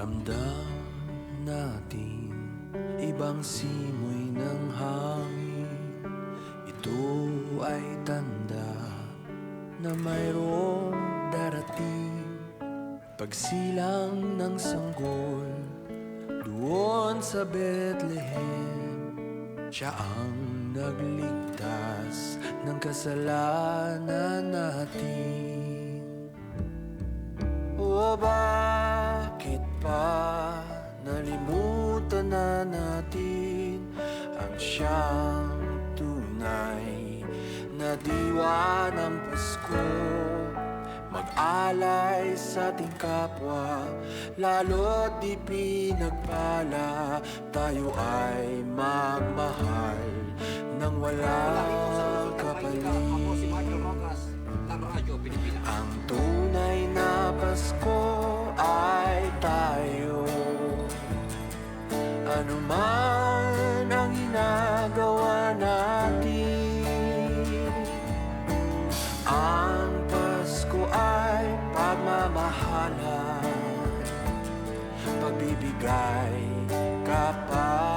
Ramdam natin ibang simoy ng hangin. Ito ay tanda na mayroong darating. Pagsilang ng sanggol doon sa Bethlehem, siya ang nagligtas ng kasalanan natin. O bakit pa nalimutan na natin ang siyang tunay na diwa ng Pasko? Mag-alay sa ating kapwa, lalo't di pinagpala. Tayo ay magmahal nang walang kapalit. Ang tunay na Pasko ay tayo. Ano man ang ginagawa natin, ang Pasko ay pagmamahalan, pagbibigay, kapatawaran.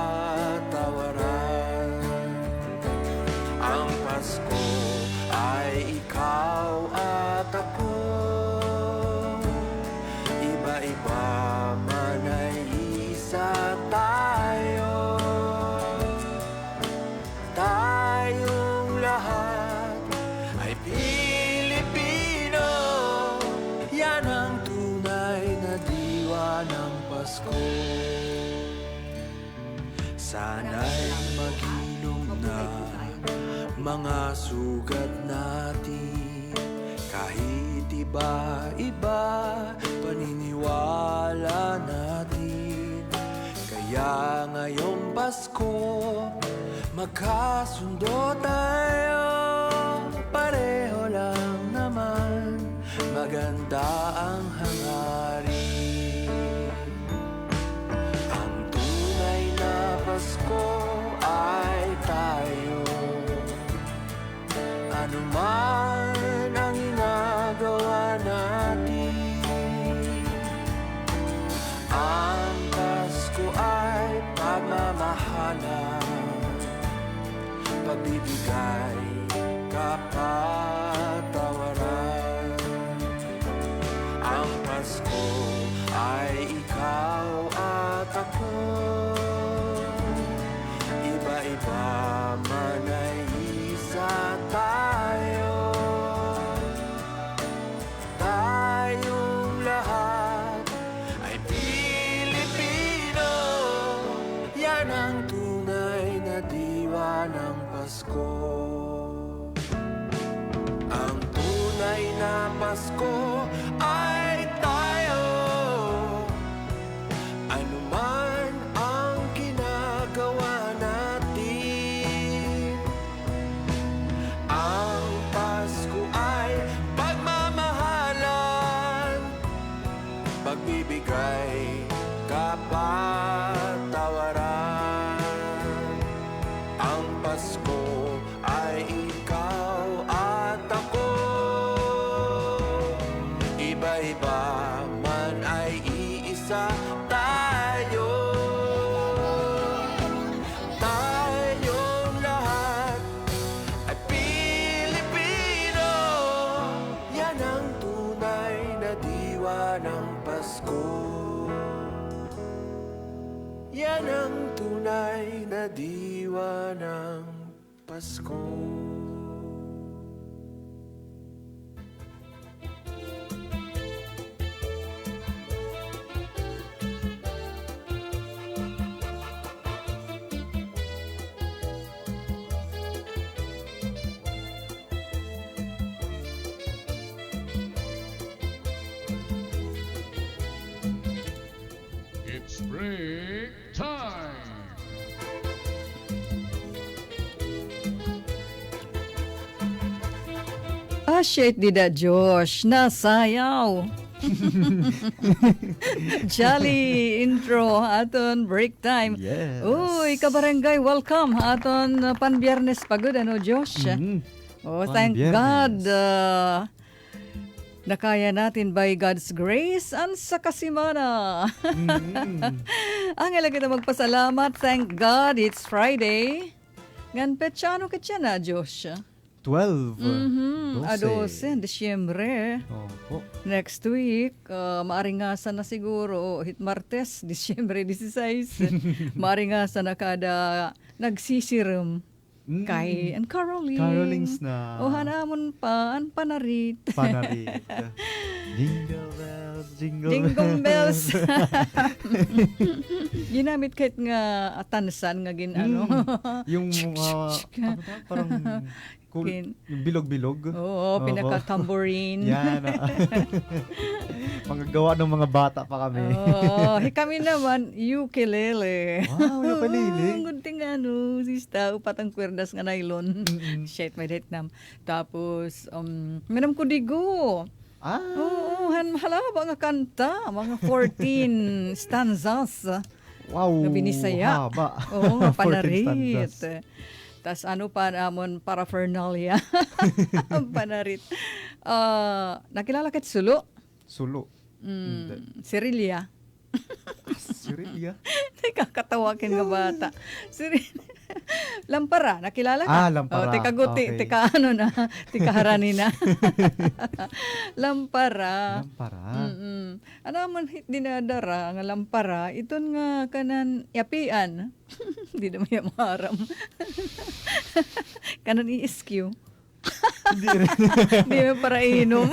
Ang Pasko ay ikaw at ako, iba-iba man ay isa tayo. Tayong lahat ay Pilipino. Yan ang tunay na diwa ng Pasko. Sana'y magilom na mga sugat natin, kahit iba-iba paniniwala natin. Kaya ngayong Pasko, magkasundo tayo. Pareho lang naman, maganda ang hangarin. Ang tunay na Pasko ay tayo. Ano man ang ginagawa natin, ang Pasko ay pagmamahalan, pagbibigay, kapatawaran. Ang Pasko ay ikaw at ako, iba-iba man ay isa tayo. Tayong lahat ay Pilipino. Yan ang tunay na diwa ng Pasko. Ang tunay na Pasko ay tayo. Ano man ang ginagawa natin, ang Pasko ay pagmamahalan, pagbibigay, kapatawaran. Ang Pasko ay ikaw at ako, iba-iba man ay iisa tayo. Tayong lahat ay Pilipino. Yan ang tunay na diwa ng Pasko. Yan ang tunay na diwa ng Pasko. It's break time! Asyet dida Josh, nasayaw. Jolly intro aton break time. Yes. Uy, kabarangay, welcome aton pan-biyernes pagod, ano, Josh? Oh, thank Pan-Biyernes. God. Nakaya natin by God's grace ang sa kasimana. Ang ilang kita magpasalamat. Thank God it's Friday. Ngan petsano kitya na, Josh? 12. 12, Disyembre. Opo. Next week, maaringasan na siguro, hit Martes, Disyembre 16. Maaringasan na kada nagsisirum. Kay and Caroling. Carolings na. O hanamon pa, ang panarit. Panarit. Jingle bells, jingle, Jingle bells. Ginamit kahit nga atansan nga ano. Yung ano ba? Parang cool, yung bilog-bilog. Oo, Opo. pinaka-tambourine. Yan. Mga gawa ng mga bata pa kami. Oh, kami naman, ukulele. Wow, ukulele. Ang gunting ano, sista, upat ang kwerdas nga nylon. Shit, may Vietnam. Tapos, minam ko digo. Oo, halaba nga kanta, mga 14 stanzas. Wow, Nga binisaya. haba. Oo, nga 14 panarit. stanzas. Tas ano pa namon paraphernalia. Panarit. Nakilala kit Sulo? Sulo. Sirilia. Sirilia. Kakatawakin nga bata. Lampara, nakilala ka? Lampara. Tika guti, Okay. tika ano na, tika harani na. Lampara. Lampara. Ano man dinadara nga lampara, iton nga kanan yapian. Hindi na may maharam. Kanan i-SQ. Hindi rin. Hindi mo para inom.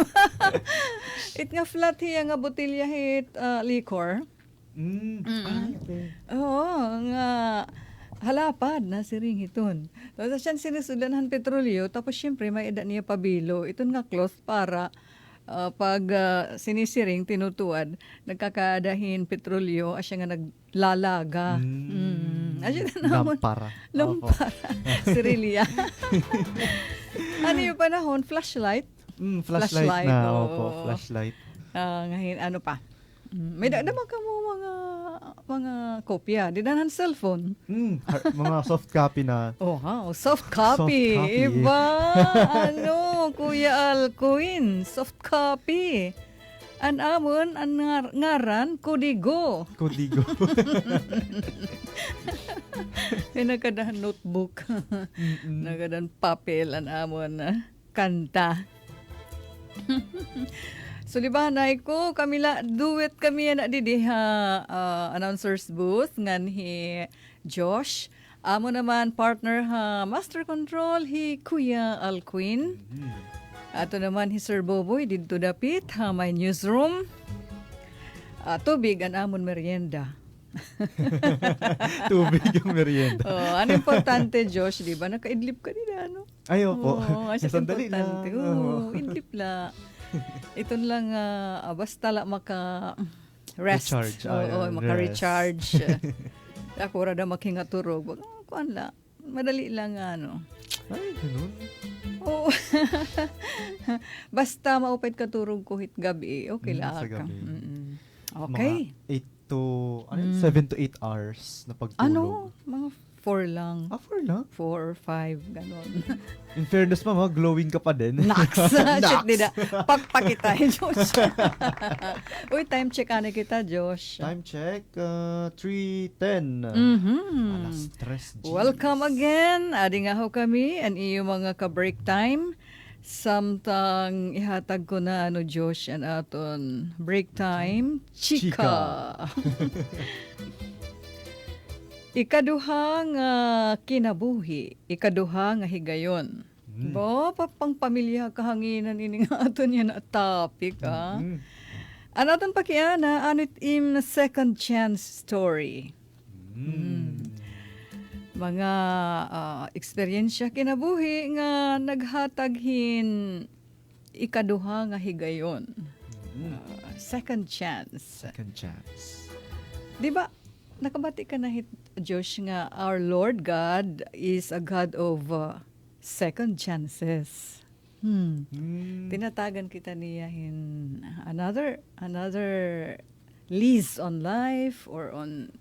It nga flat hiya nga botilya hit liquor. Okay. Oo, nga halapad na siring iton. Tapos siya sinisudanhan petrolyo, tapos syempre may edad niya pabilo. Iton nga cloth para pag sinisiring, tinutuad, nagkakadahin petrolyo, asya nga naglalaga. Asya na naman. Lampara. Lampara. Sirilia. Ano yung panahon? Flashlight? Flashlight na. oo. Opo, flashlight. Ngayon, ano pa? May damang ka mo mga kopya. Dinahan cellphone. Mga soft copy na. Soft copy. Soft copy. Iba. Kuya Alcuin. Soft copy. An amon, an ngaran, Kudigo. Kudigo. Nagkadahan notebook. Nagkadahan papel, an amon, kanta. So, libanay ko, duet kami na didiha announcers booth, ngan hi Josh. Amo naman partner ha Master Control, hi Kuya Alcuin. Ato naman hi Sir Boboy, dito dapit ha may newsroom. Tubig ang amon merienda. Tubig yung merienda. Ano importante, Josh, di ba? Nakaidlip ka nila, ano? Ay, opo. Asya Sandali importante. lang. Idlip la. Iton lang, basta la maka-rest. Recharge. Maka-recharge. Ako rada makingaturog. Kuan la. Madali lang, ano. Ay, ganun. Oo. Basta maupay ka turog ko hit gabi. Okay lang. Sa gabi. Okay. Mga 7 to 8 hours na pagtulog. Ano? Mga 4 lang. 4 lang? 4 or 5, ganon. In fairness, mama, glowing ka pa din. Nax! Shit, nila. Pagpakita, Josh. Uy, time check ano kita, Josh. Time check, 3:10. Alas stress. Welcome again. Adi nga ho kami, ang iyo mga ka-break time. Samtang ihatag ko na, Josh, ang aton break time. Chika! Ikaduha nga kinabuhi, ikaduha nga higayon. Bo, pang pamilya kahanginan ini nga aton yan na topic, Ano aton pakiana, anit im second chance story. Mga eksperyensya kinabuhi nga naghataghin ikaduha nga higayon. Second chance. Second chance. Di ba, nakabati ka na hit, Josh, nga our Lord God is a God of second chances. Tinatagan kita niyahin another lease on life or on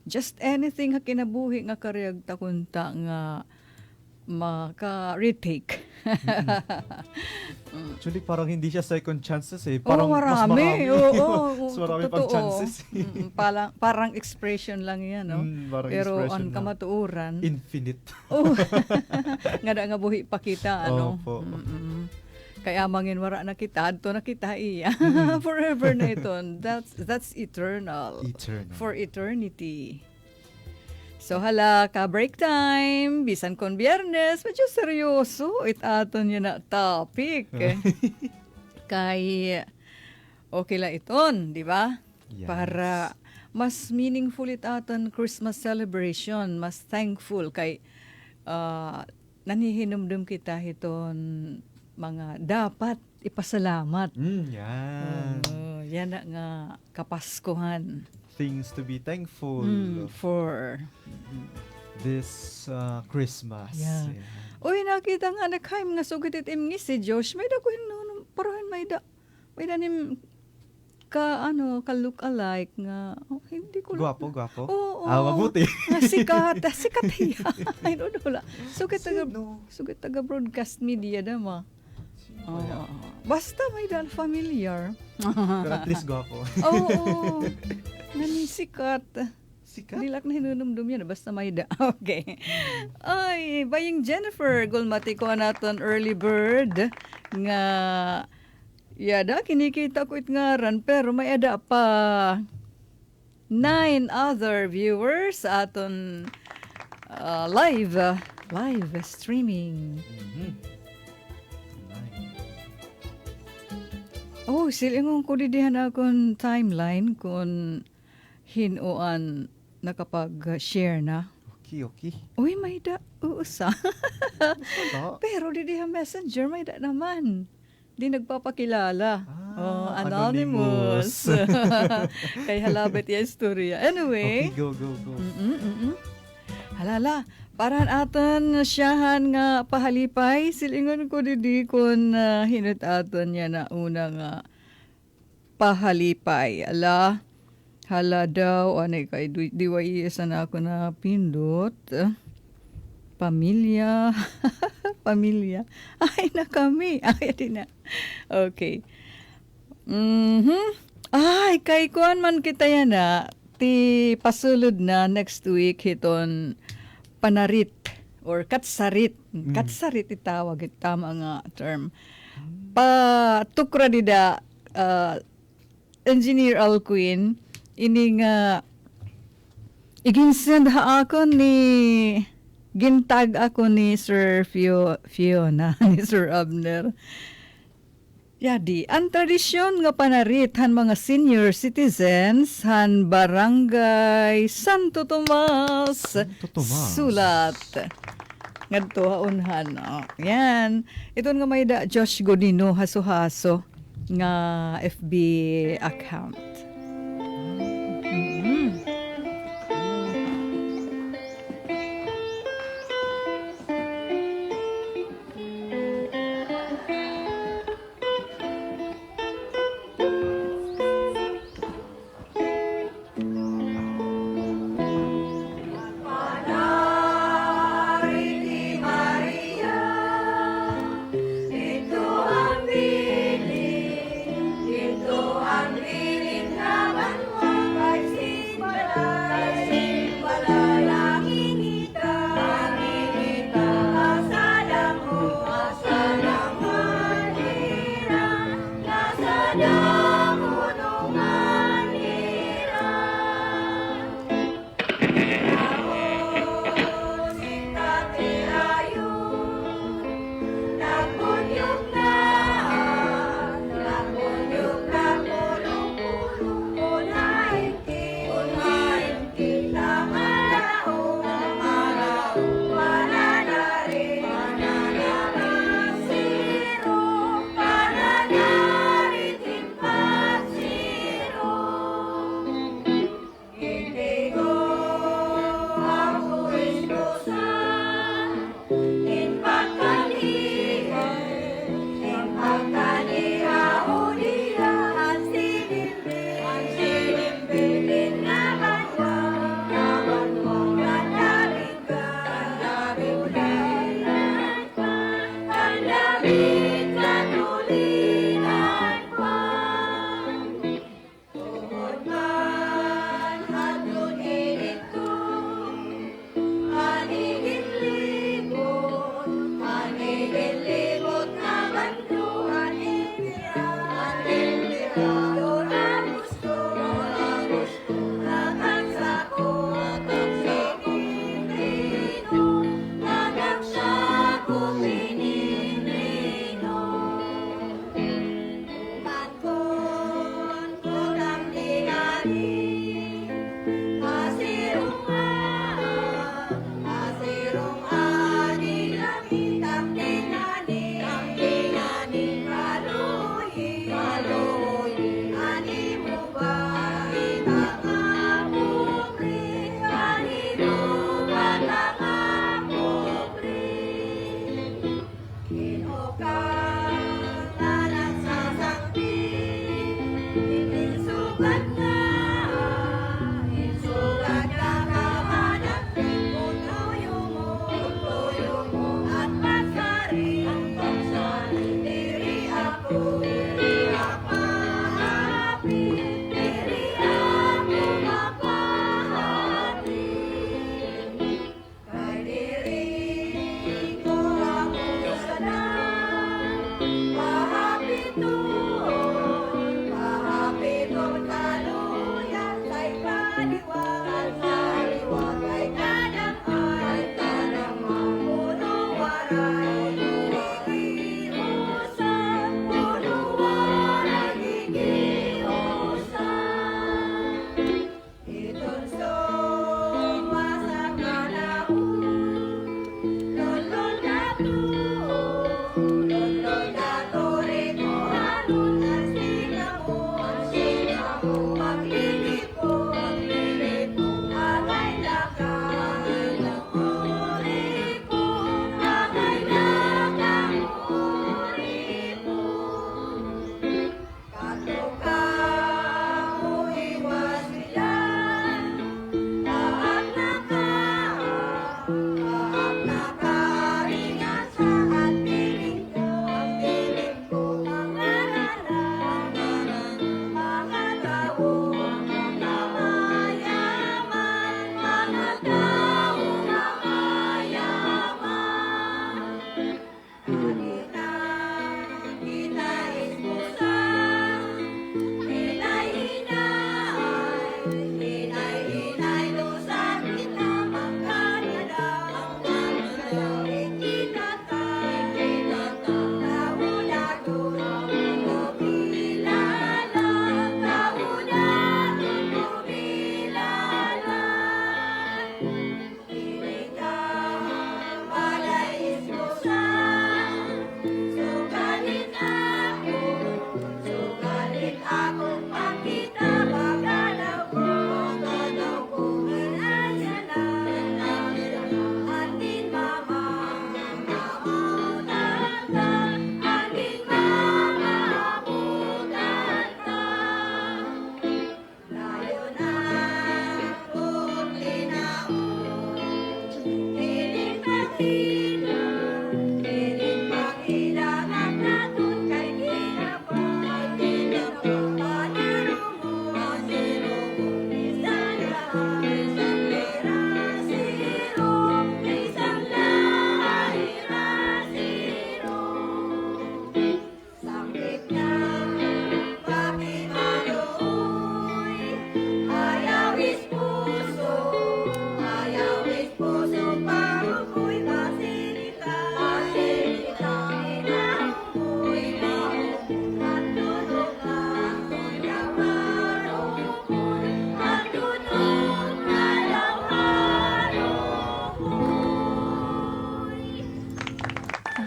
just anything nga kinabuhi nga karyag takunta nga maka-retake. Actually, parang hindi siya second chances eh. Oh, Parang mas marami. Oo, Mas marami pang totoo. chances. Parang expression lang yan, no? Parang Pero expression on lang. kamatuuran, Infinite. oh, nga buhi pa kita, ano? Opo. Kaya mangin wara na kita, adto na kita iya. Forever na ito. That's eternal. Eternal. For eternity. So hala, ka-break time. Bisan kon biyernes, medyo seryoso. Aton yun na topic. Kay, okay la iton, di ba? Yes. Para mas meaningful aton Christmas celebration. Mas thankful kay nanihinumdum kita iton mga dapat ipasalamat. Yan. Yan na nga kapaskuhan. Things to be thankful For this Christmas. Yeah. Uy, nakita nga naghaim nga sugit itim si Josh. May dakuhin no, parahan may da nim ka look alike nga hindi ko Gwapo. Oo. Mabuti. Sikat hiya. Ay no wala. Sino? Sugit taga broadcast media dama. Wala. Basta may dan familiar. Pero at least gwapo. Oo. Nanisikat. Sikat? Dilak na hinunumdum yan. Basta may da. Okay. Ay, baying Jennifer, gulmati ko naton early bird nga yada, kinikita ko itngaran pero may ada pa 9 other viewers sa aton live streaming. Oh, silingon ko didihan akong timeline kung hinuan nakapag-share na. Okay. Uy, may da. Uusa. Wala. Pero didihan messenger, may da naman. Di nagpapakilala. Anonymous. Kay halabit yung istorya. Anyway. Okay, go. Halala. Parahan aton siyahan nga pahalipay. Silingon ko didi kung hinut aton niya na una nga pahalipay. Hala daw, anay kay diwaiisa na ako na pindot. Pamilya. Pamilya. Ay, na kami. Ay, di na. Okay. Ay, kay kuan man kita yan na. Ti pasulod na next week hiton panarit or katsarit. Katsarit itawag it tama nga term. Patukra dida Engineer Alcuin ini nga iginsend ha ako ni gintag ako ni Sir Fiona ni Sir Abner. Yadi, ang tradisyon nga panarit han mga senior citizens han Barangay Santo Tomas. Sulat. Ngadto haunhan. Yan. Ito nga may da Josh Godino haso-haso nga FB account. Ito ang piling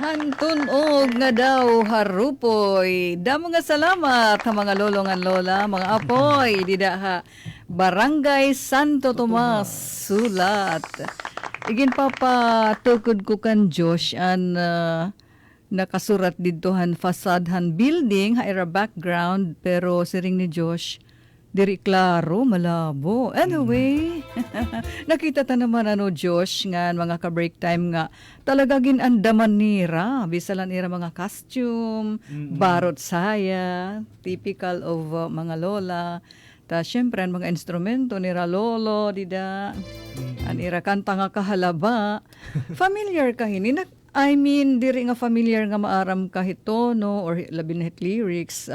Hantun og nga daw harupoy. Damo nga salamat ha mga lolongan lola, mga apoy dida ha. Barangay Santo Tomas Sulat. Igin papatukod ko kan Josh an nakasurat didtohan fasadhan building ha ira background pero siring ni Josh diri klaro, malabo. Anyway, nakita ta naman Josh, nga mga ka-break time nga talaga ginandaman nira. Bisalan nira mga costume, barot saya, typical of mga lola. Ta syempre ang mga instrumento nira lolo, dida. An ira kanta nga kahalaba. Familiar ka hini. I mean, diri nga familiar nga maaram kahit tono or labi na hit lyrics.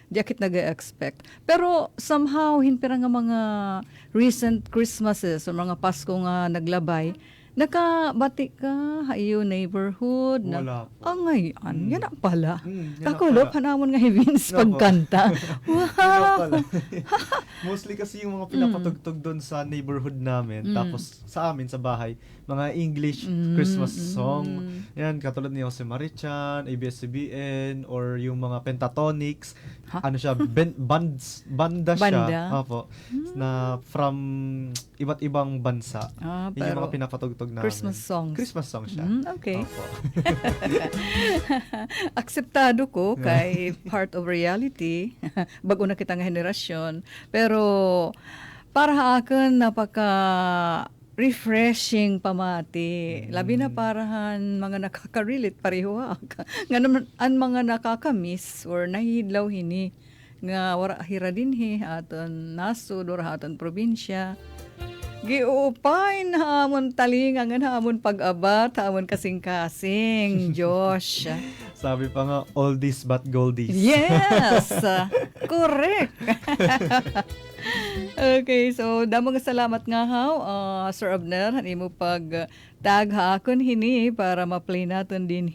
Di akit nag-expect. Pero somehow, hinpira nga mga recent Christmases o mga Pasko nga naglabay, nakabati ka, hayo neighborhood. Wala po. Ngayon, yan ang pala. Yan ang Kakulop, pala. hanamon nga Vince Wala po. pagkanta. Wow! Pala. Mostly kasi yung mga pinapatugtog doon sa neighborhood namin, tapos sa amin, sa bahay, mga English Christmas song. Yan, katulad ni Jose Marichan, ABS-CBN, or yung mga Pentatonics. Ha? Ano siya, banda siya. Banda? Opo. Na from iba't ibang bansa. Yun yung Pero mga pinapatugtog namin. Christmas songs. Christmas song siya. Okay. Opo. Akseptado ko kay part of reality. Bago na kita nga henerasyon. Pero para sa akin, napaka refreshing pamati. Labi na parahan mga nakaka-relate pareho nga naman ang mga nakaka-miss or nahidlaw hini nga wara hira dinhi aton nasud or aton probinsya. Giupay na hamon talinga nga hamon pag-abat, hamon kasing-kasing, Josh. Sabi pa nga, oldies but goldies. Yes! Correct! Okay, so damo nga salamat nga haw, Sir Abner, mo pag tag hakon hini para ma-play natin din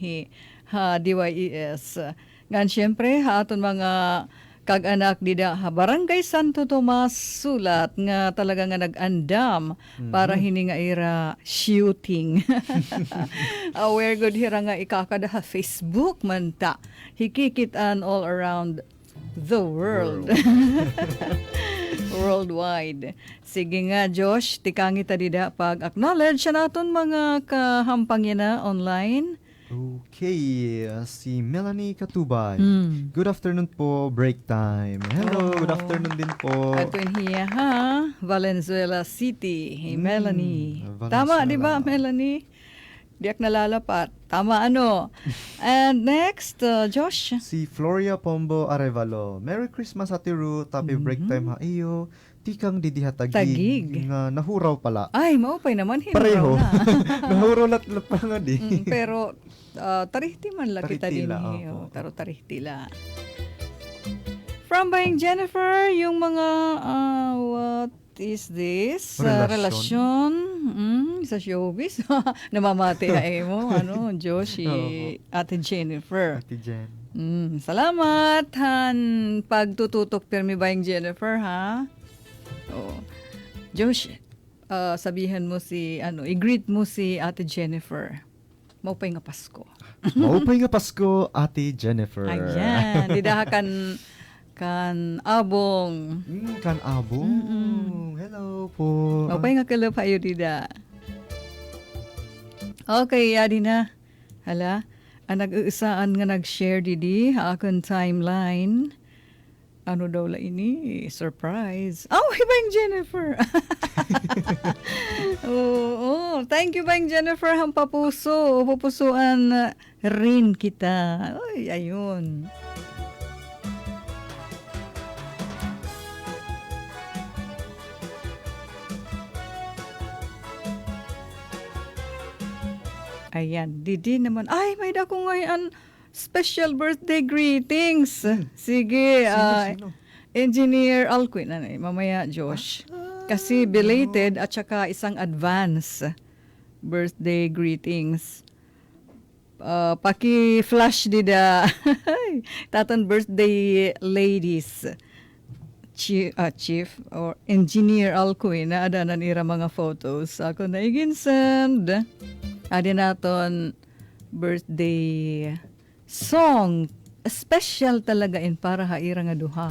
ha DYES. Ngan syempre ha aton mga kag-anak dida ha Barangay Santo Tomas Sulat nga talaga nga nag-andam para hini nga ira shooting. Aware good hira nga ikakada ha Facebook man ta. Hikikitan all around the world. Worldwide. Sige nga, Josh, tikangi ta dida pag-acknowledge siya naton mga kahampangya na online. Okay, si Melanie Katubay. Good afternoon po, break time. Hello, good afternoon din po. Ato hiya ha, Valenzuela City. Hey, Melanie. Valenzuela. Tama, di ba, Melanie? Diyak nalalapat. Tama, ano? And next, Josh. Si Floria Pombo Arevalo. Merry Christmas, Ate Ruth. Happy break time ha iyo. Tikang didiha tagig. Tagig. Nga nahuraw pala. Ay, maupay naman. Pareho. Na. Nahuraw lat pa nga di. Pero, tarihti man lang kita din. Tarihtila, opo. Taro tarihtila. From Bayang Jennifer, yung mga, what is this? Relasyon. Sa showbiz. Namamati ay mo, Josh, Ate Jennifer. Ate Jen. Salamat, han. Pagtututok pirmi Bayang Jennifer, ha? Oh. Josh, sabihan mo i-greet mo si Ate Jennifer. Maupay nga Pasko. Maupay nga Pasko, Ate Jennifer. Ayan, didahakan kan abong. Kan abong. Hello po. Maupay nga kalap hayo dida. Okay, yadi na. Hala, ang nag-uusaan nga nag-share didi, akong timeline. Ano daw la ini? Surprise. Oh, Bang Jennifer. Oo. Thank you, Bang Jennifer. Hampapuso. Pupusuan rin kita. Ay, ayun. Ayan. Didi naman. Ay, may dako ngayon special birthday greetings. Sige, Sino? Engineer Alquin, mamaya Josh. Kasi belated at saka isang advance birthday greetings. Paki-flash dida. Taton birthday ladies. Chief or Engineer Alquin na adanan ira mga photos. Ako na send. Adi naton birthday song. Special talaga in para haira nga duha.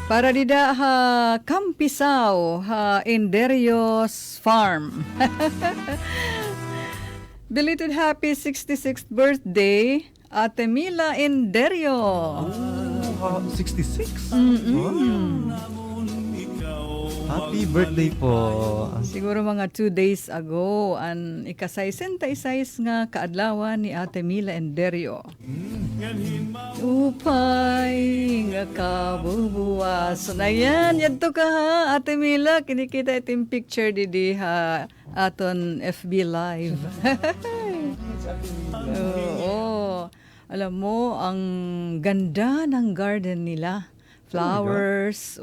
Para dida ha Campisaw ha Inderios Farm. Belated happy 66th birthday Ate Mila Inderio. 66? Happy birthday po. Siguro mga 2 days ago an ika-66 nga kaadlawan ni Ate Mila Inderio. Upay nga kabubuwas. So na yan ka ha Ate Mila, kinikita itim picture didi ha aton FB live. Oo. Alam mo, ang ganda ng garden nila. Flowers,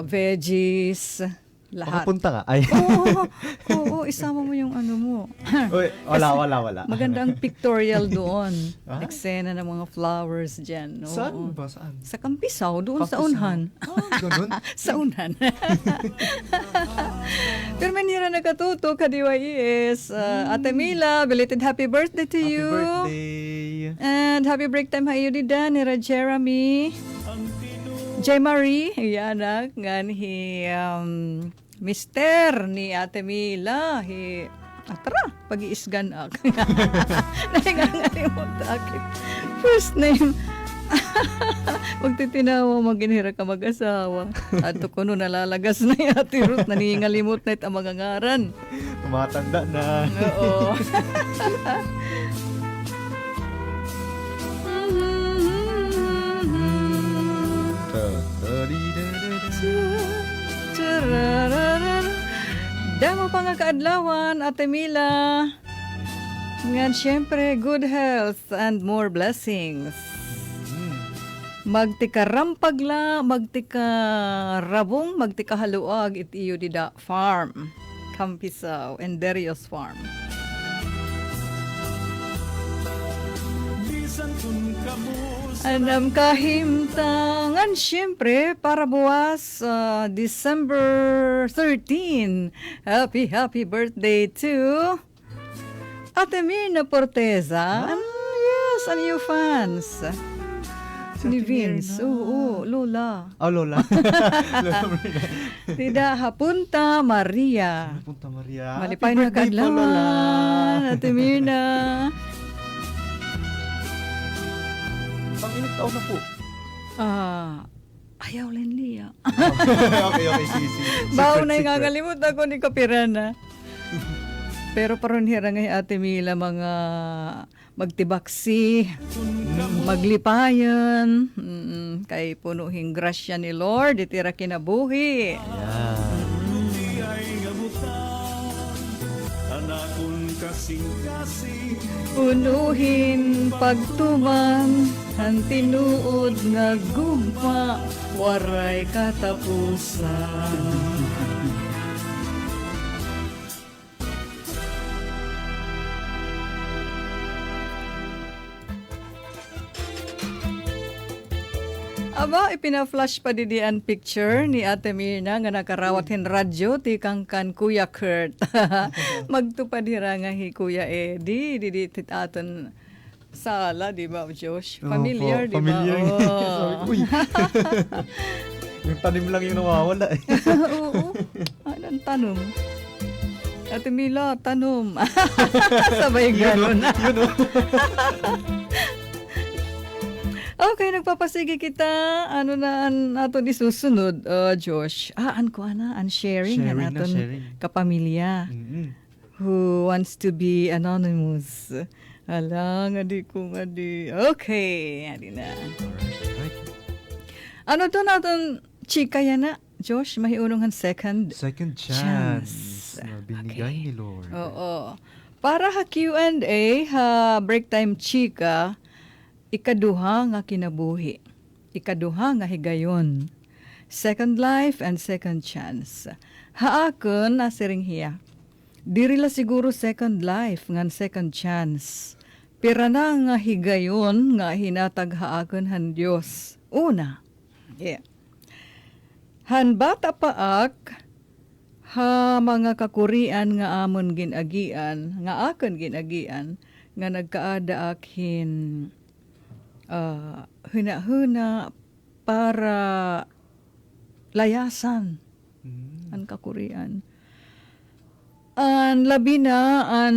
veggies, lahat. Makapunta nga. Ay. Oo, isama mo yung ano mo. Uy, wala. Maganda ang pictorial doon. Eksena ng mga flowers dyan. Oo. Saan ba? Saan? Sa Campisaw, doon sa Campisaw. Unhan. Ganun? Sa Unhan. Pero manira nakatuto, kadiwais. Ate Mila, belated happy birthday to Happy you. birthday. And happy break time hayo dida ni Jeremy. J. Marie, anak nga ni Mister ni Ate Mila. Tara, pag-iisgan ak. Nangangalimot akit. First name. Magtitinawa, maginhira ka mag-asawa. At kuno nalalagas na yung Ate Ruth, naningalimot na ang mga ngaran. Tumatanda na. Oo. Damo pa nga kaadlawan, Ate Mila. Nga siyempre, good health and more blessings. Magtika rampagla, magtika rabong, magtika haluag, itiyo dida farm. Campisaw, Enderios Farm. Anam kahimtangan, siyempre, para buwas, December 13. Happy birthday to Ate Mirna Porteza. Yes, and you fans. Ni Vince. Oo, Lola. Oh, Lola. Lola Maria. Tida Hapunta Maria. Punta Maria. Malipay Happy na birthday po, Lola. kadlawan. Ate Mirna. Pang ilang taon na po? Ayaw Lenlia. Okay, sige. Baw na nga ngalimot ako ni Kapirana. Pero paron hira nga Ate Mila mga magtibaksi, maglipayan, kay punuhing grasya ni Lord, itira kinabuhi. Punuhin pagtuman, ang tinuod nga gugma, waray katapusan. Aba, ipina-flash pa didi ang picture ni Ate Mirna nga nakarawat hin radyo ti kangkan Kuya Kurt. Magtupadira nga hi Kuya Eddie, didi aton sala, di ba, Josh? Familiar, di ba? Familiar. Sabi ko, uy. Yung tanim lang yung nawawala eh. Oo. Anong tanong? Ate Mila, tanom. Sabay gano'n. Yun o. Okay, nagpapasige kita. Ano na ang aton isusunod, Josh? An sharing Sharing ang na, aton sharing. kapamilya who wants to be anonymous. Alang, adi kong adi. Okay, adi na. Alright. Ano to natin, chika yan na, Josh? Mahiunong ang second. Second chance na binigay ni Lord. Oo. Para ha Q&A, ha break time chika, ikaduha nga kinabuhi. Ikaduha nga higayon. Second life and second chance. Haakon na siring hiya. Diri la siguro second life, ngan second chance. Pira na nga higayon nga hinataghaagon han Dios. Una, han bata paak, ha mga kakurian nga amon ginagian, nga akon ginagian, nga nagkaada akhin huna-huna para layasan ang kakurian. An labi na an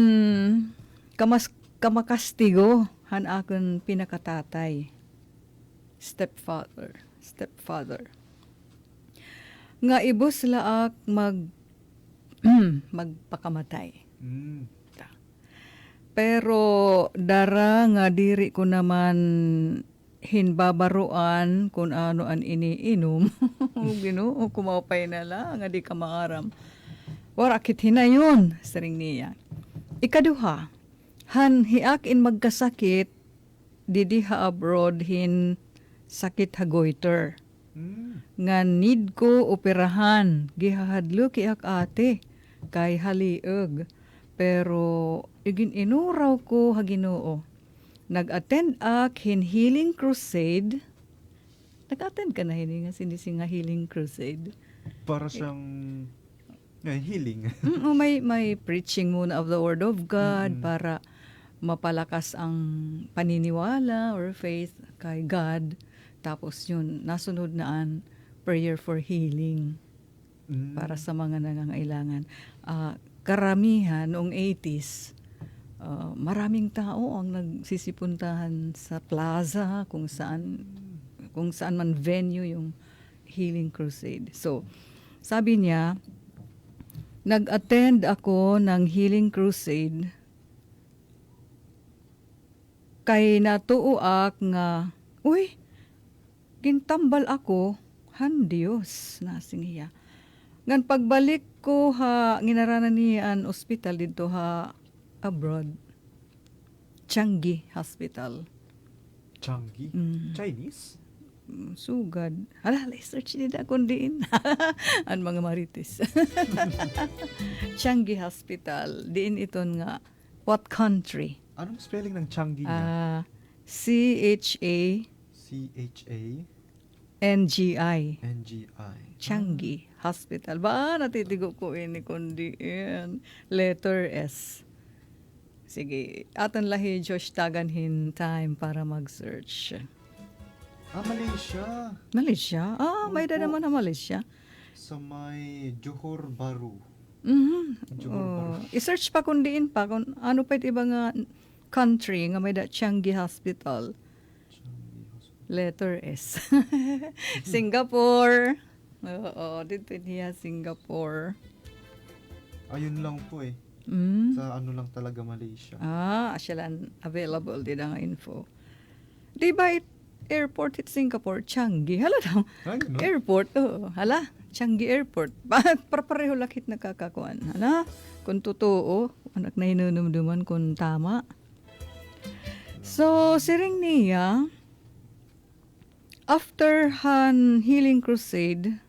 kamakastigo han akon pinakatatay. Stepfather. Nga ibus laak magpakamatay. Pero dara nga diri ko naman hinbabaruan kung ano an iniinom. Ginoo, kumapay na lang, nga di ka maaram. Warakit hinayon, saring niya. Ikaduha, han hiak in magkasakit, didi ha abroad hin sakit ha goiter. Nga need ko operahan, gihahadlo kiak ate, kay haliog. Pero igin inuraw ko ha Ginoo. Nag-attend ak hin healing crusade. Nag-attend ka na hini nga sinising nga healing crusade. Para siyang healing. May preaching muna of the word of God para mapalakas ang paniniwala or faith kay God. Tapos yun, nasunod naan prayer for healing para sa mga nangangailangan. Karamihan noong 80s, maraming tao ang nagsisipuntahan sa plaza kung saan man venue yung healing crusade. So, sabi niya, nag-attend ako ng healing crusade kay natuuak nga, uy, gintambal ako, han Diyos, nasing iya. Ngan pagbalik ko ha, nginaranan niya ang ospital dito ha, abroad. Changi Hospital. Changi? Chinese? Sugad. Hala, search nila kung diin. Ang mga marites. Changi Hospital. Diin iton nga. What country? Anong spelling ng Changi niya? CHA NGI. NGI. Changi Hospital. Ba, natitigo ko ini kundi letter S. Sige, aton lahi Josh taganhin time para mag-search. Malaysia. Malaysia? May da naman na Malaysia. Sa may Johor Bahru. Johor Bahru. I-search pa kung diin pa kung ano pa iba nga country nga may da Changi Hospital. Letter S. Singapore. Oo, dito niya Singapore. Ayun lang po eh. Sa ano lang talaga Malaysia. Siya lang available din ang info. Di ba airport at Singapore, Changi. Hala daw. Ano? Airport, hala. Changi Airport. Pareho lakit nakakakuan. Hala, kung totoo, anak na hinunumduman kung tama. So, siring niya, after han healing crusade,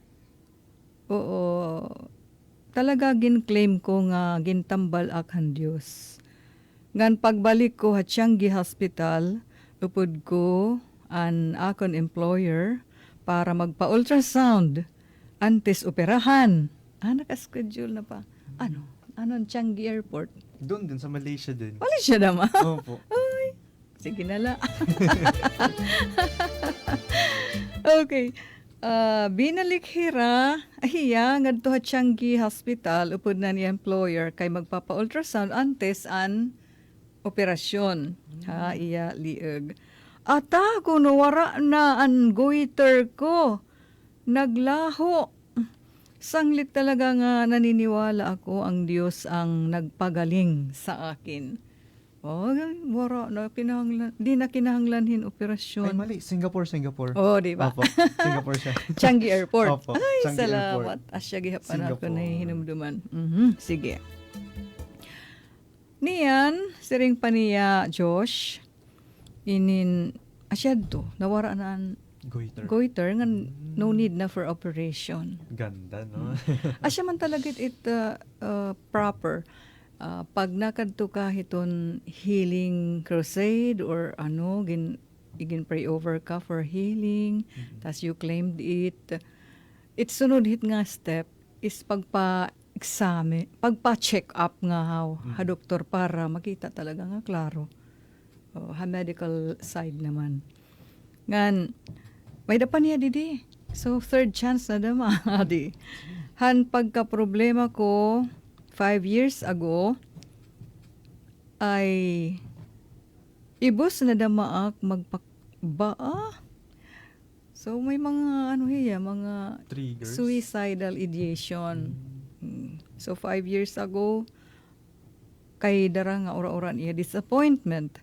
talaga ginclaim ko nga gintambal akhan Dios. Ngan pagbalik ko ha Changi Hospital, upod ko an akon employer para magpa-ultrasound antes operahan. Naka-schedule na pa. Anong Changi Airport? Doon din sa Malaysia din. Malaysia naman. Opo. Ay, sige na lang. Okay. Binalik hira, ngadto ha Changi Hospital, upod na ni employer kay magpapa-ultrasound antes an operasyon. Iya lieg. Ata kung wara na ang goiter ko, naglaho. Sanglit talaga nga naniniwala ako ang Diyos ang nagpagaling sa akin. Wara na di na kinahanglanhin operasyon. Ay, mali. Singapore. Di ba? Opo. Singapore siya. Changi Airport. Opo. Ay, Changi salamat. Airport. Asya gihapan ako Singapore. na hinumduman. Sige. Niyan, siring pa niya, Josh, asyad to, nawara na ang goiter, nga no need na for operation. Ganda, no? Asya man talaga it proper. pag nakadto ka hiton healing crusade or ano, igin pray over ka for healing, tas you claimed it, it's sunod hit nga step is pagpa-examine, pagpa-check up nga ha doktor para makita talaga nga klaro. Ha medical side naman. Ngan, may dapan niya didi. So, third chance na dama. Di. Han pagka-problema ko 5 years ago, ay ibus na damaak magpakbaa. So, may mga, mga Triggers. suicidal ideation. So, 5 years ago, kay dara nga ora-oran iya disappointment.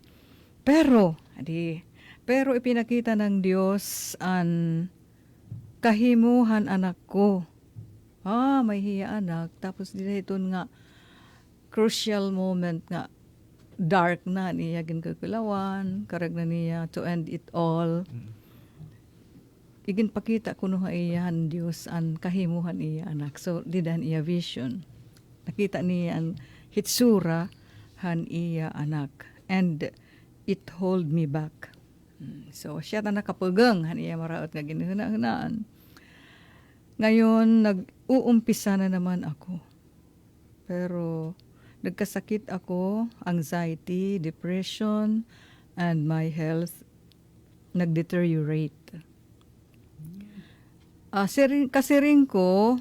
Pero ipinakita ng Diyos an kahimuhan anak ko. May hiya anak. Tapos dito nga crucial moment nga dark na niya ginkakilawan, karag na niya to end it all. Igin pakita kuno nga iyan Diyos an kahimuhan iya anak. So didan iya vision. Nakita niya ang hitsura han iya anak. And it hold me back. So siya ta nakapugang han iya maraot nga ginhuna-hunaan. Ngayon, nag-uumpisa na naman ako. Pero, nagkasakit ako, anxiety, depression, and my health nag-deteriorate. Kasi rin ko,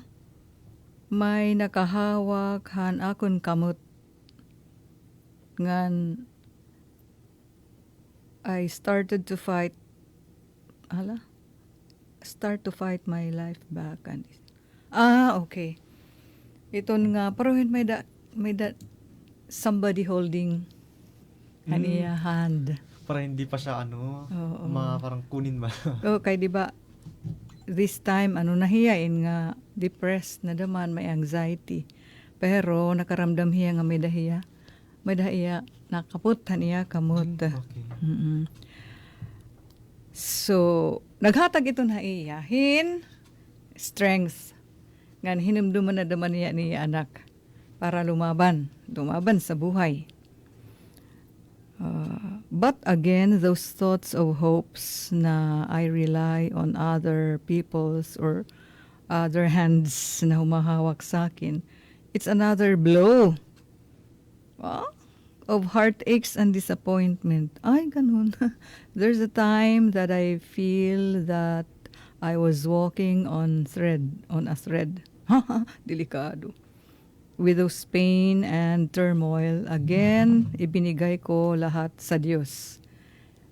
may nakahawak han akon kamot. Ngan, I started to fight my life back. And okay. Iton nga, pero may da somebody holding kaniya hand. Para hindi pa siya parang kunin ba? Okay, di ba? This time, nahiyain nga, depressed na daman, may anxiety. Pero, nakaramdam hiya nga may dahiya. May dahiya, nakaput niya kamot. Okay. So, naghatag ito na iyahin, strength, ngan hinumduman na daman niya anak para lumaban sa buhay. But again, those thoughts of hopes na I rely on other people's or other hands na humahawak sa akin, it's another blow. Of heartaches and disappointment. Ay, ganun. There's a time that I feel that I was walking on a thread. Delikado. With those pain and turmoil, again, ibinigay ko lahat sa Diyos.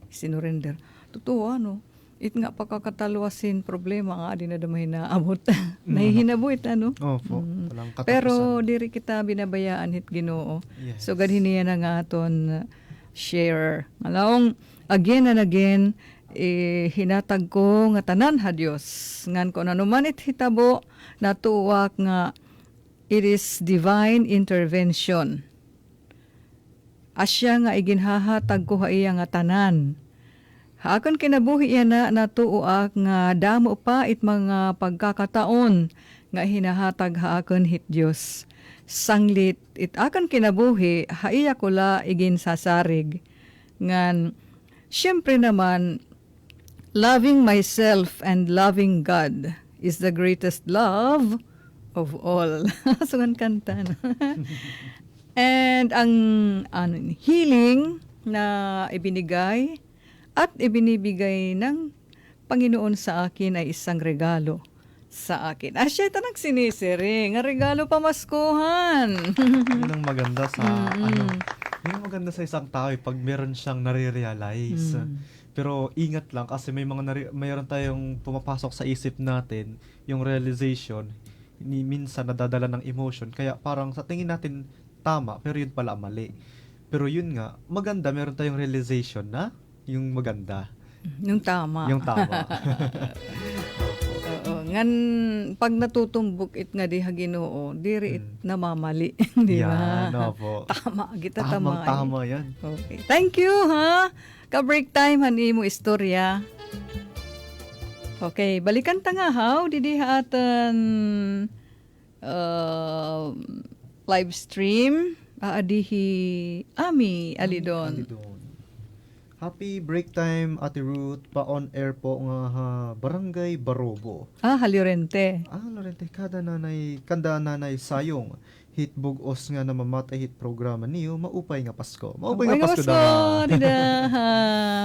Sinurrender. Totoo, it nga pakakatalwasin problema nga di na damay na abot. Nahihinabuit Opo. Walang katapusan. Pero diri kita binabayaan hit Ginoo. Yes. So ganhin niya na nga aton share. Alaong again and again hinatag ko nga tanan ha Dios. Ngan ko nanuman it hitabo natuwak nga it is divine intervention. Asya nga iginhahatag ko ha iya nga tanan. Haakon kinabuhi yan na natuuak nga damo pa it mga pagkakataon nga hinahatag haakon hit Diyos. Sanglit it akan kinabuhi haiya ko la igin sasarig. Ngan, syempre naman, loving myself and loving God is the greatest love of all. Sungan kanta na. And ang healing na ibinigay at ibinibigay ng Panginoon sa akin ay isang regalo sa akin. Siya tanang sinisiri, nga regalo pamaskuhan. Yun ang maganda sa yun ang maganda sa isang tao pag meron siyang nare-realize. Pero ingat lang kasi may mayroon tayong pumapasok sa isip natin, yung realization, minsan nadadala ng emotion. Kaya parang sa tingin natin tama, pero yun pala mali. Pero yun nga, maganda, meron tayong realization na yung maganda. Yung tama. Yung tama. Oo. Ngan, pag natutumbok it nga di Ginoo, diri it namamali. Di ba? Yan, opo. Tama, kita tama. Tama yan. Okay. Thank you, ha? Ka-break time, hani mo istorya. Okay, balikan ta nga, how? Didi atan live stream. Aadihi Ami Alidon. Alidon. Happy break time, Ate Ruth. Pa-on air po nga Barangay Barobo. Halyorente. Lorente, kanda nanay sayong. Hit bugos nga na mamatay hit programa niyo, maupay nga Pasko. Maupay nga Pasko da. Dida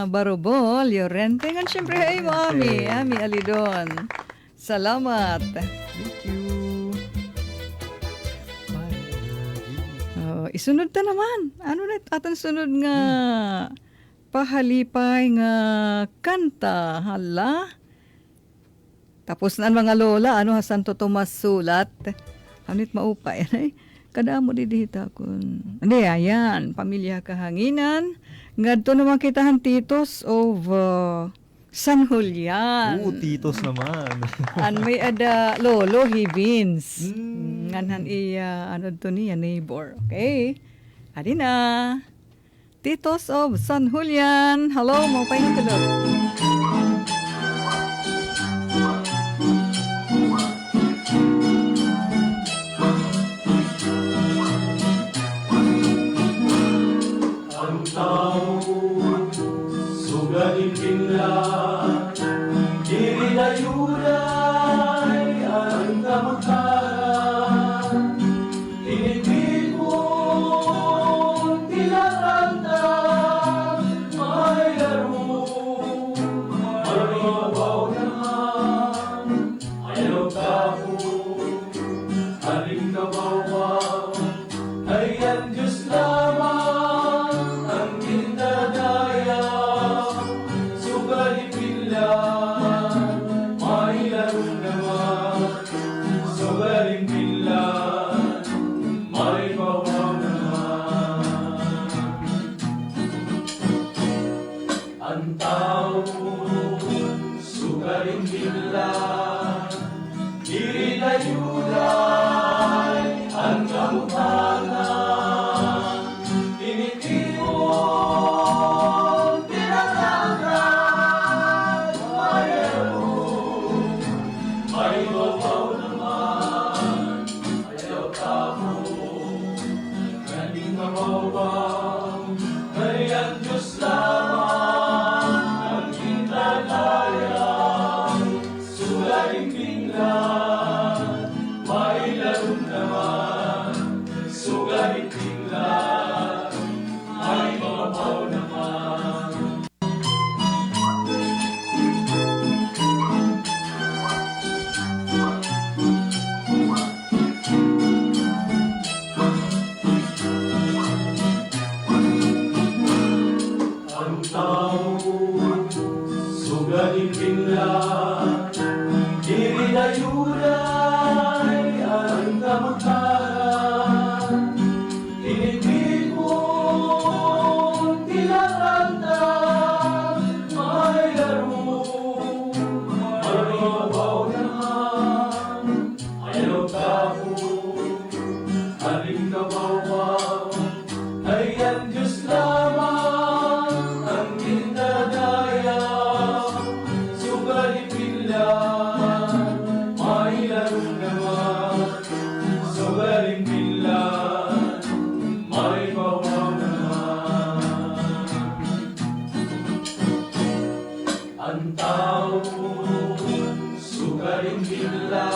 Barobo, Llorente. Nga siyempre ay mo Ami Alidon. Salamat. Thank you. Isunod ta naman. Ano na atan sunod nga pahalipay nga kanta. Hala. Tapos na ang mga lola. Ano ha Santo Tomas sulat. Anit maupay. Kada mo didita kun. Hindi, ayan. Pamilya Kahanginan. Ngadto naman kitahan titos of San Julian. Titos naman. An may ada lolo Hibins. Nganan iya ano to niya neighbor. Okay. Adi na. Titos of San Julian. Hello, mo pa yung tulog. Ang tao, sugaling pinla, diri na yunay, ang kamakara, tinipid mo, tinatanda, may laro, maribaw naman, ayaw tapo, aling kabawa, ayan Diyos lamang, ang ginadaya, sugaling pila, may laro naman, sugaling pila, may bawaw naman. Ang tao, sugaling pila, diri na yunay, ang kamutangan, tinitipon, tinatanggal, may laro, may babaw naman, ayaw tapo, galing mababaw, kay ang Diyos lamang, ang ginadaya, sugaling pinggan, may laro naman, sugaling pinggan, may babaw naman. Ang tao, sugaling pinggan, diri na yunay, ang kamakara, tinipid mo, tinatanda, may laro, maribaw naman, ayaw tapo, aling kabawa, ayan Diyos lamang, ang ginadaya, sugaling pila, may laro naman, sugaling pila, may bawaw naman. Ang tao, sugaling pila,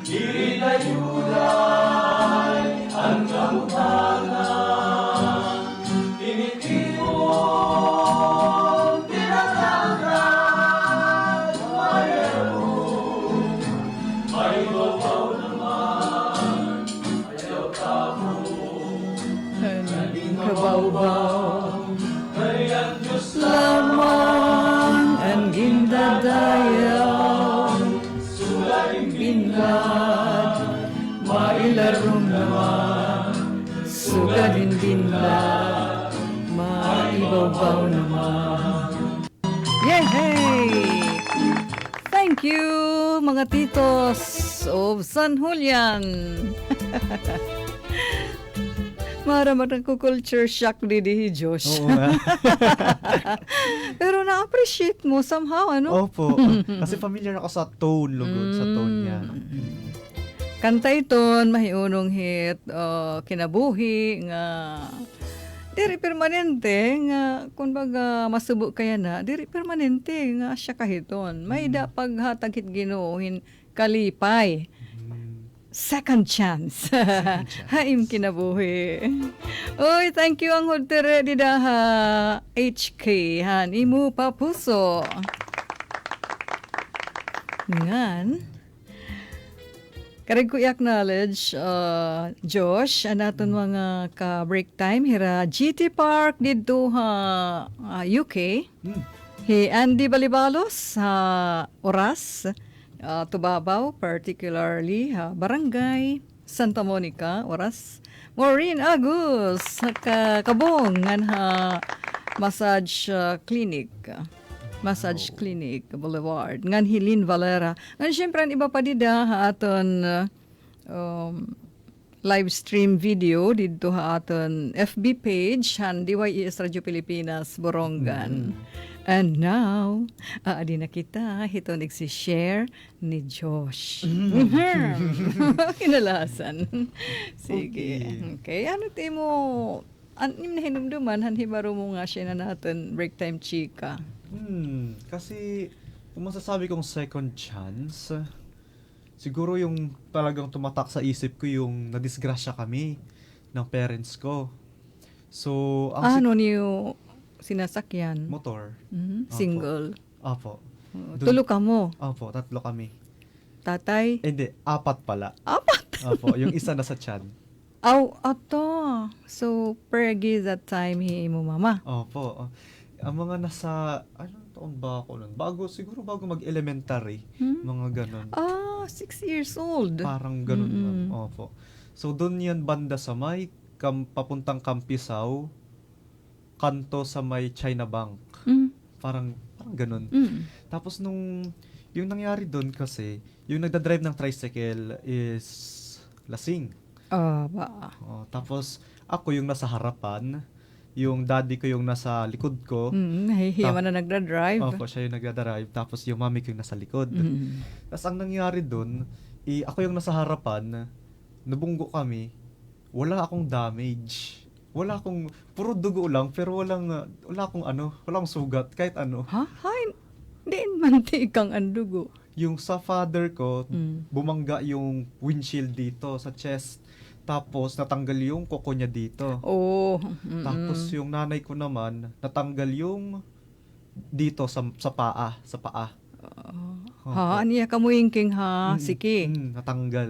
diri na yunay, ang kamutangan, tinitipon, tinatanggal, may laro, may babaw naman, ayaw tapo, galing Kabaw-baw. kay ang Diyos Lamang ang gindadayaw, sugaling binlad, mailarong naman, sugaling binlad, maibabaw naman. Yay! Thank you, mga titos of San Julian. Maramatang ko culture shock di Josh. Oo nga. Pero na-appreciate mo somehow, ano? Opo. Kasi familiar ako sa tone, lugod, sa tone niya. kanta iton mahiunong hit kinabuhi nga diri permanente nga kumbaga masubo kaya na diri permanente nga siya kahiton may da paghatag hit Ginoo kalipay second chance. Haim kinabuhi. Oy, thank you ang hodtere di daha HK han imo papuso. Ngan karag ko i-acknowledge, Josh, anaton mga ka-break time, hira GT Park dito UK. Hi Andy Balibalos, oras, Tubabaw, particularly Barangay Santa Monica, oras. Maureen Agus, Kabong, ngan massage clinic. Massage Clinic Boulevard ngan Hilin Valera ngan syempre ang iba pa dida aton live stream video dito aton FB page han DYES Radio Pilipinas Borongan. And now adi na kita hiton i-share ni Josh. Kinalasan. Sige. Okay, ano timo anim na hinumduman han hibaro mo nga siya na natin break time chika. Kasi kung masasabi kong second chance, siguro yung talagang tumatak sa isip ko yung nadisgrasya kami ng parents ko. So, ang ano niyo sinasakyan? motor. Single. Apo. Tulo ka mo? Apo, 3 kami. Tatay? Hindi, 4 pala. 4? Apo, yung isa nasa tiyan. Aw, ato. So, pergi that time mo mama? Opo. Ang mga nasa, anong taon ba ako nun? Siguro bago mag-elementary. Mga ganon. 6 years old. Parang ganon lang. Opo. So, doon yan banda sa may papuntang Campisaw, kanto sa may China Bank. Parang ganon. Tapos yung nangyari doon kasi, yung nagdadrive ng tricycle is lasing. Ba. Tapos, ako yung nasa harapan, yung daddy ko yung nasa likod ko. Nahihiya man na nagdadrive. Opo, siya yung nagdadrive. Tapos yung mami ko yung nasa likod. Tapos ang nangyari doon, ako yung nasa harapan, nabunggo kami, wala akong damage. Wala akong, puro dugo lang, pero wala akong sugat, kahit ano. Ha? Hay, diin man tikang andugo. Yung sa father ko, bumangga yung windshield dito sa chest. Tapos natanggal yung kuko niya dito. Tapos yung nanay ko naman, natanggal yung dito sa paa. Ha, aniya kamuyingking ha, siki. Natanggal.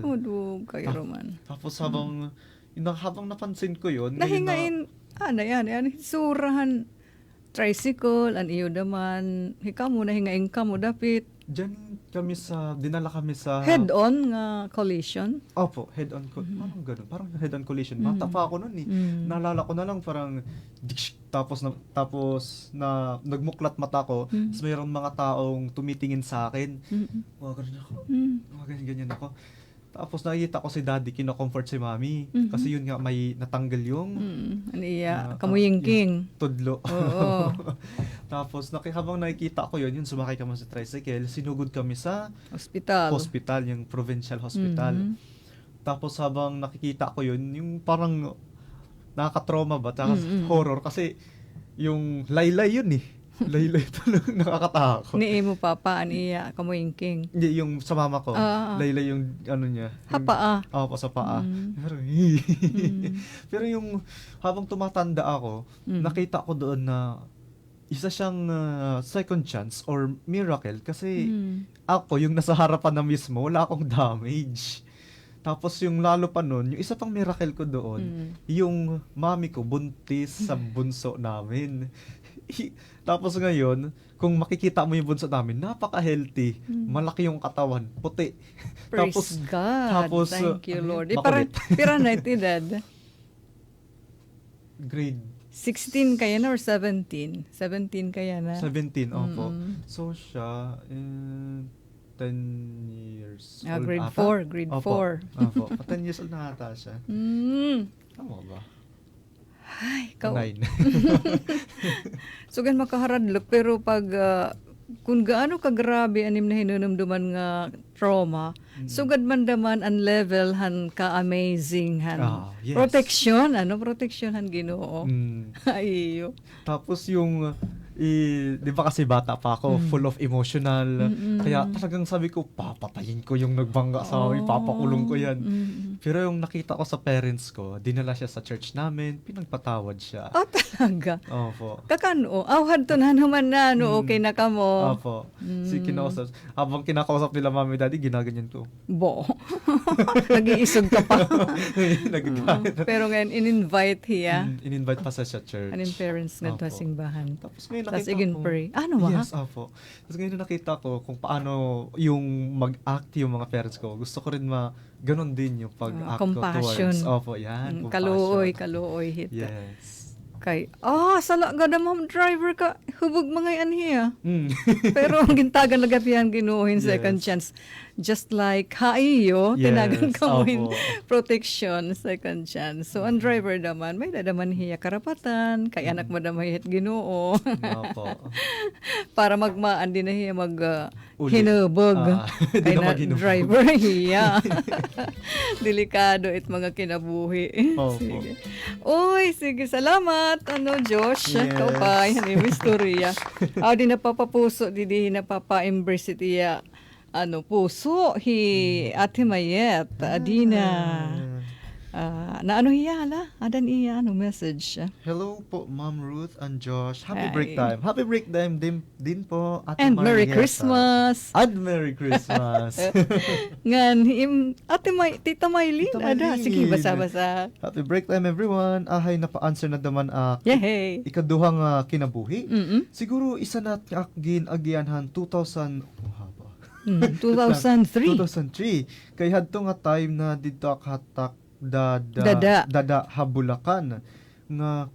Kayo Roman. Tapos habang napansin ko yun, nahingain, yan, surahan, tricycle, an iyo naman, hikamu, nahingain ka mo, dapit. Diyan dinala kami sa... Head-on nga collision? Opo, head-on collision. Parang ganun, parang head-on collision. Bata pa ako nun eh. Naalala ko na lang parang, tapos na nagmuklat mata ko, tapos mayroong mga taong tumitingin sa akin. Ganyan ako. Ganyan ako. Tapos nakikita ko si daddy, kino-comfort si mami. Kasi yun nga, may natanggal yung... kamuyingking. Tudlo. Oo. Tapos habang nakikita ko yun, sumakay kami sa tricycle, sinugod kami sa... Hospital, yung provincial hospital. Tapos habang nakikita ko yun, yung parang nakaka-trauma ba? Tapos horror kasi yung laylay yun eh. Laylay talaga, nakakatakot. Ni mo papa, aniya, kamuyingking. Hindi, yung sa mama ko. Laylay yung ano niya. Paa. Opo, sa paa. Pero yung habang tumatanda ako, nakita ko doon na isa siyang second chance or miracle kasi ako, yung nasa harapan na mismo, wala akong damage. Tapos yung lalo pa nun, yung isa pang miracle ko doon, yung mami ko buntis sa bunso namin. Tapos ngayon, kung makikita mo yung bunso namin, napaka-healthy. Malaki yung katawan, puti. Praise God. Thank you, Lord. Pira na iti, Dad? Grade 16 kaya na or 17? 17 kaya na? 17, opo. So siya, 10 years old grade ata. 4, grade 4. Opo, 10 years old na ata siya. Tama ba? Ay, 9. So, gan makaharadlok, pero pag kung gaano kagrabe anim na hinunumduman nga trauma, sugad man daman ang level han ka-amazing han. Yes. Protection han Ginoo. Ayo. Tapos yung di ba kasi bata pa ako, full of emotional. Kaya talagang sabi ko, papatayin ko yung nagbangga sa amin, papakulong ko yan. Pero yung nakita ko sa parents ko, dinala siya sa church namin, pinagpatawad siya. Talaga. Opo. Kakano, awhad to na naman na, okay na ka mo. Opo. Si kinausap. Habang kinakausap nila mami daddy, ginaganyan ko. Bo. Nag-iisog ka pa. Nagagalit. Pero ngayon, in-invite hiya. In-invite pa sa church. Aning parents nga Opo. sa simbahan. Tapos ngayon Tas nakita again ko. pray. Ano ba? Yes, opo. Tapos ngayon nakita ko kung paano yung mag-act yung mga parents ko. Gusto ko rin ganon din yung pag-act ko Compassion. towards. Opo, yan. Kaluoy hit. Yes. Kay, sala gada ma'am driver ka, hubog mga yan hiya. Mm. Pero ang gintagan lagapihan Ginoo in second Yes. chance. Just like haiyo, Yes, tinagan ka mo in opo. protection, second chance. So, ang driver naman, may dadaman hiya karapatan, kay anak mo damay hit Ginoo. Opo. Para magmaan din na hiya Uli. hinubog. Di Kay na na maghinubog. driver hiya. Delikado it mga kinabuhi. Opo. Sige. Uy, sige, salamat. Josh? Yes. Ikaw pa, yan yung istorya. Di napapapuso, di napapa-embrace itiya. Puso, Ate Mayet, Adina. Na hiya, adan iya, message. Hello po, Ma'am Ruth and Josh. Happy Hi. break time. Happy break time din po, Ate And Merry Marietta. Christmas. And Merry Christmas. Ngan, Tita Maylin, Tita ada. Maylin. Sige, basa-basa. Happy break time, everyone. Ahay, napa-answer na daman Yay! ikaduhang kinabuhi. Mm-mm. Siguro isa na agyanhan 2000 2003. 2003. Kay hadto nga time na dito hatak Dada. habulakan nga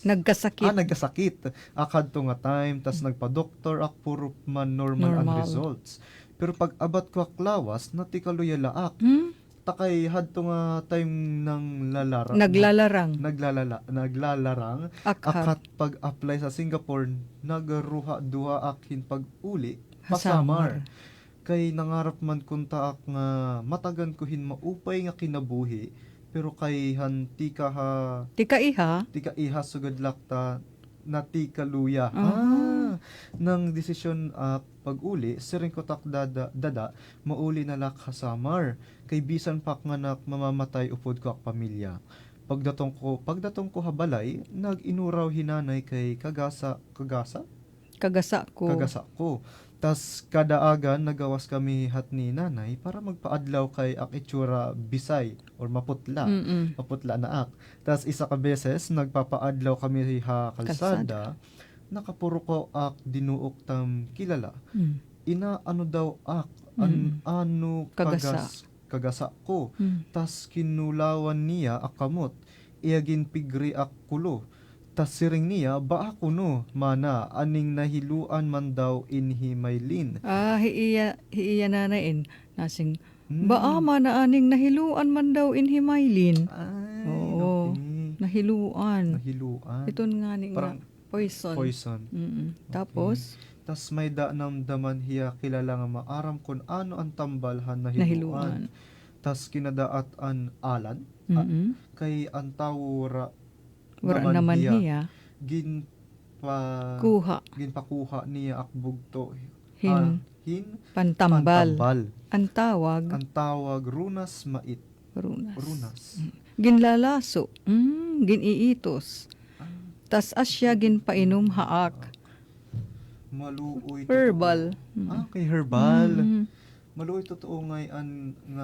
Nagkasakit. nagkasakit. Akadto nga time tas nagpa-doktor ak puro man normal ang Normal. results. Pero pag abat ko aklawas natikaluya laak. Hmm? Takay hadto nga time ng naglalarang akat pag-apply sa Singapore nagaruha duha akin pag-uli pasamar. Kay nangarap man kunta ak nga matagan ko hin maupay nga kinabuhi pero kay hanti ka Tika iha. iha sugad lakta nati kaluya. Nang desisyon pag-uli siring ko tak dada mauli na lak kasamar kay bisan pak nga mamamatay upod ko ak pamilya. Pagdatong ko habalay nag-inuraw hinanay kay kagasa ko. Tas kadaagan nagawas kami hat ni nanay para magpaadlaw kay ak itsura bisay or maputla. Mm-mm. Maputla na ak. Tas isa ka beses nagpapaadlaw kami kalsada. Nakapuro ko ak dinuok tam kilala. Mm. Ina daw ak kagasa ko. Tas kinulawan niya ak kamot. Iagin pigri ak kulo. Tas siring niya, ba ako mana, aning nahiluan man daw inhi Maylin. Hiiya nanain. Nasing, mana aning nahiluan man daw in Himaylin. Ay, Oo. okay. Nahiluan. Ito nga Parang poison. poison. Mm-mm. Tapos, Tas may daman hiya kilala nga maaram kung ano ang tambalhan nahiluan. nahiluan. Tas kinadaat an alan, Mm-mm. kay ang tawra Wala naman hiya. ginpakuha niya akbugto. Hin. Pantambal. Ang tawag. Ang tawag runas mait. Runas. Ginlalaso. Giniitos. Tas asya ginpainom haak. Maluoy. Herbal. Kay herbal. Mm. Maluoy totoo nga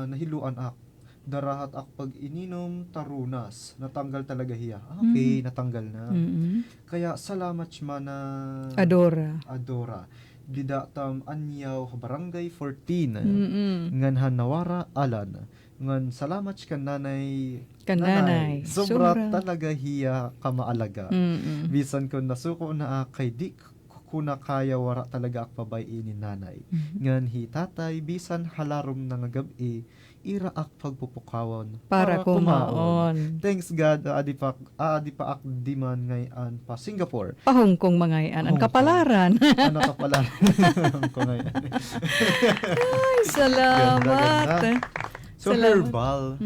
nahiluan ak. Darahat ak pag ininom tarunas. Natanggal talaga hiya. Okay, natanggal na. Mm-mm. Kaya salamat na Adora. Dida tam anyaw barangay 14. Mm-mm. Ngan hanawara alan. Ngan salamat kananay. Sobra. Sobra talaga hiya kamaalaga. Mm-mm. Bisan ko nasuko na kay di kuna kaya wara talaga ak pabay ni nanay. Ngan hi tatay bisan halarom na nga gabi iraak pagpupukawon Para kumaon. Thanks God, adi pa akdiman ngayon pa Singapore. Pahongkong mga yan. Ang Hong Kong. kapalaran. Ano ka pala? Ko ngayon. Ay, salamat. Ganda. So, Salamat. herbal.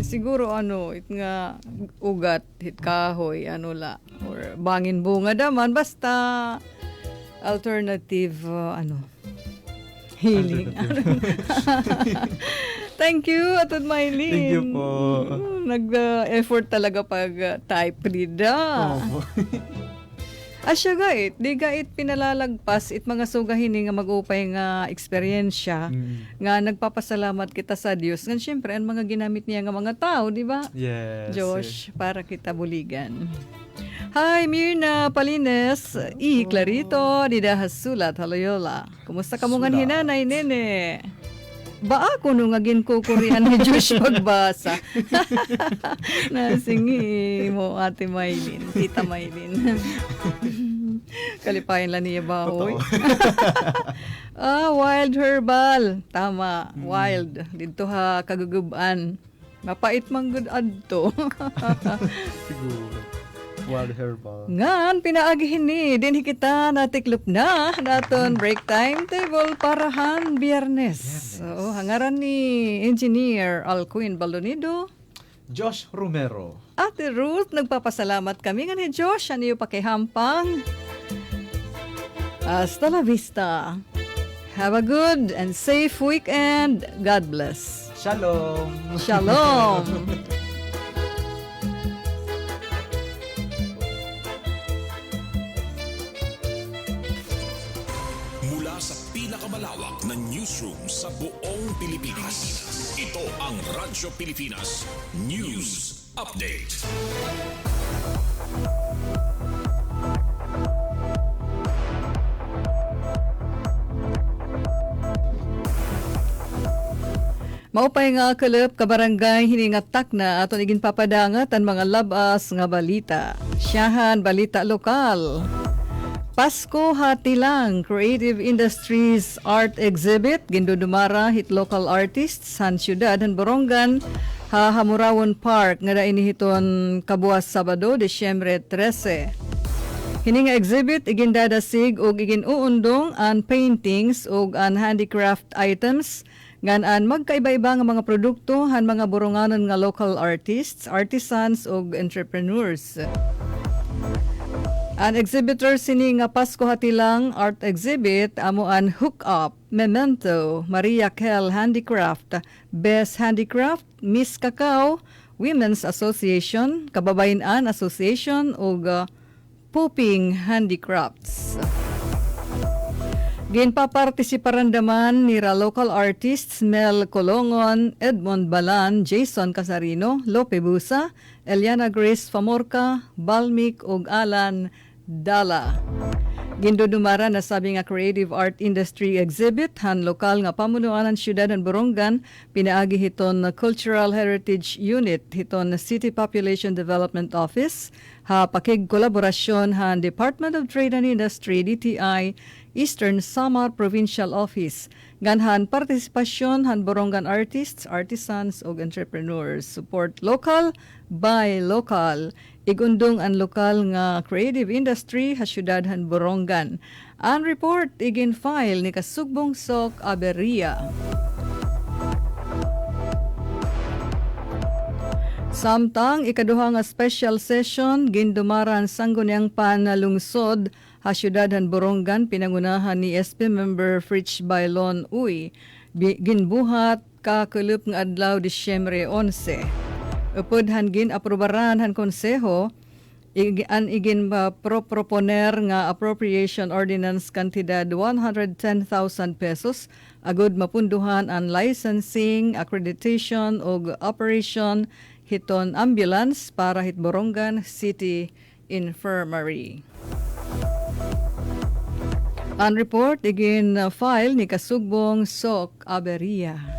Siguro it nga ugat, hit kahoy, or bangin bunga daman, basta alternative, healing. Thank you, Atod Mylene. Thank you po. Nag-effort talaga pag type rida. Opo. Asya di gait pinalalagpas it mga sugahini nga mag-upay nga eksperyensya nga nagpapasalamat kita sa Dios. Nga syempre ang mga ginamit niya nga mga tao, di ba? Yes. Josh, para kita buligan. Hi, Mirna Palines, Clarito, Didahas Sulat, Haloyola. Kumusta ka mo nga Sulat. hinanay, nene? Ba ako nung agin kukurian ni Josh pagbasa. Nasingi mo, Ate Maylin, Tita Maylin. Kalipayan lang niya ba, hoy? Wild herbal. Tama, wild. Dito ha, kaguguban. Mapait mang good adto. Siguro. Wild herbal. Ngan, pinaagihin ni, din kita natiklop na naton break time table parahan biyernes. So, hangaran ni Engineer Alcuin Baldonido. Josh Romero. Ate Ruth, nagpapasalamat kami nga ni Josh, ano yung pakihampang. Hasta la vista. Have a good and safe weekend. God bless. Shalom. Shalom. Mula sa pinakamalawak na newsroom sa buong Pilipinas. Ito ang Radyo Pilipinas News Update. Maupay nga kalip kabarangay hiningatak na aton igin papadangat ang mga labas nga balita. Siyahan balita lokal. Pasko hati lang Creative Industries Art Exhibit gindudumara hit local artists han syudad han Borongan ha Hamurawon Park nga daini hiton kabuas Sabado Disyembre 13. Hini nga exhibit igin dadasig og igin uundong an paintings og an handicraft items ngan an magkaiba-iba nga mga produkto han mga boronganon nga local artists, artisans ug entrepreneurs. An exhibitor sini nga Pasko Hatilang Art Exhibit amo an Hook Up, Memento, Maria Kel Handicraft, Best Handicraft, Miss Cacao, Women's Association, Kababayan-an Association ug Pooping Handicrafts. Ginpapartisiparan daman nira local artists Mel Colongon, Edmond Balan, Jason Casarino, Lope Busa, Eliana Grace Famorca, Balmic ug Alan Dala. Gindudumara na sabi nga Creative Art Industry Exhibit han lokal nga pamunuan ng syudad ng Borongan pinaagi hiton na Cultural Heritage Unit hiton na City Population Development Office ha pakig kolaborasyon han Department of Trade and Industry DTI Eastern Samar Provincial Office ganhan partisipasyon han Borongan artists, artisans ug entrepreneurs. Support local by local. Igundong ang lokal nga creative industry ha syudad han Borongan. Ang report igin file ni Kasugbong Sok Aberia. Samtang ikaduha nga special session gindumaran sangguniang panalungsod ha syudad han Borongan pinangunahan ni SP member Fritz Bailon Uy ginbuhat kakulop nga adlaw Disyembre 11. Upod han gin aprobaran han konseho igin proponer nga appropriation ordinance kantidad 110,000 pesos agud mapunduhan ang licensing, accreditation ug operation hiton ambulance para hit Borongan City Infirmary. Ang report igin file ni Kasugbong Sok Aberia.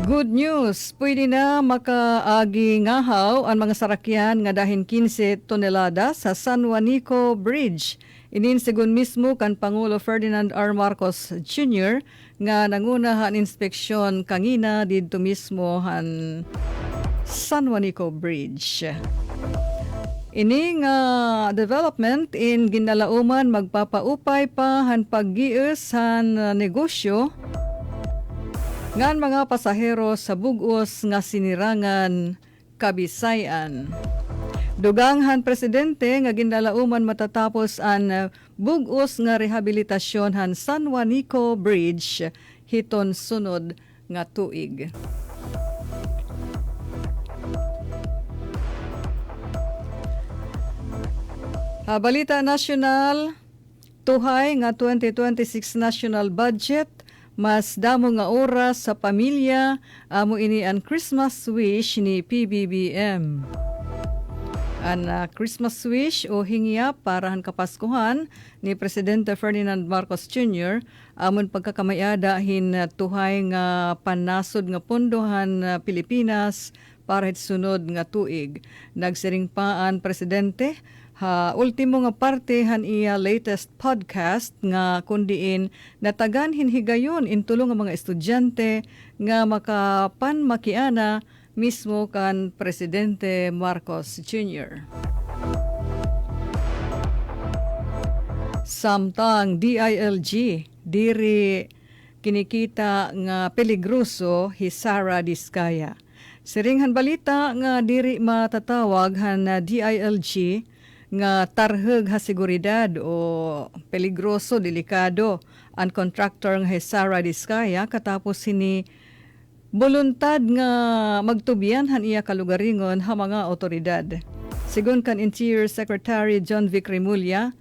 Good news, pwede na makaagi ngahaw ang mga sarakyan nga dahin 15 tonelada sa San Juanico Bridge. Ininsigon mismo kan Pangulo Ferdinand R. Marcos Jr. nga nangunahan inspeksyon kangina didto mismo han San Juanico Bridge. Ini nga development in ginalauman magpapaupay pa han paggius han negosyo ngan mga pasahero sa bug-os nga sinirangan Kabisayan. Duganghan presidente nga ginalauman matatapos an bug-os nga rehabilitasyon han San Juanico Bridge hiton sunod nga tuig. Balita nasyonal, tuhay nga 2026 national budget, mas damo nga oras sa pamilya, amo ini ang Christmas wish ni PBBM. Ang Christmas wish o hingya para han kapaskuhan ni Presidente Ferdinand Marcos Jr. amon pagkakamayada hin tuhay nga panasod nga pondohan Pilipinas para sunod nga tuig. Nagsiring pa ang Presidente ultimo nga parte han iya latest podcast nga kundiin natagan hinhigayon intulong nga mga estudyante nga makapanmakiana mismo kan Presidente Marcos Jr. Samtang DILG diri kinikita nga peligroso hi Sara Diskaya. Siringhan balita nga diri matatawag han DILG nga tarheg ha seguridad o peligroso, delikado ang contractor nga Sara Diskaya katapos sini voluntad nga magtubiyan han iya kalugaringon ha mga otoridad. Sigon kan Interior Secretary John Vic Remulla,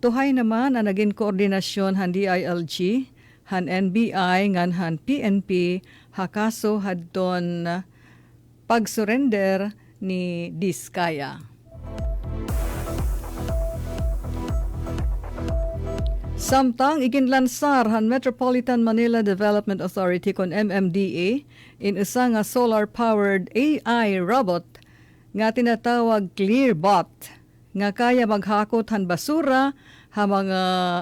tuhay naman ang naging koordinasyon han DILG, han NBI, ngan han PNP, hakaso hadton pag-surrender ni Diskaya. Samtang iginlansar han Metropolitan Manila Development Authority kon MMDA in isa nga solar-powered AI robot nga tinatawag ClearBot nga kaya maghakot han basura ha mga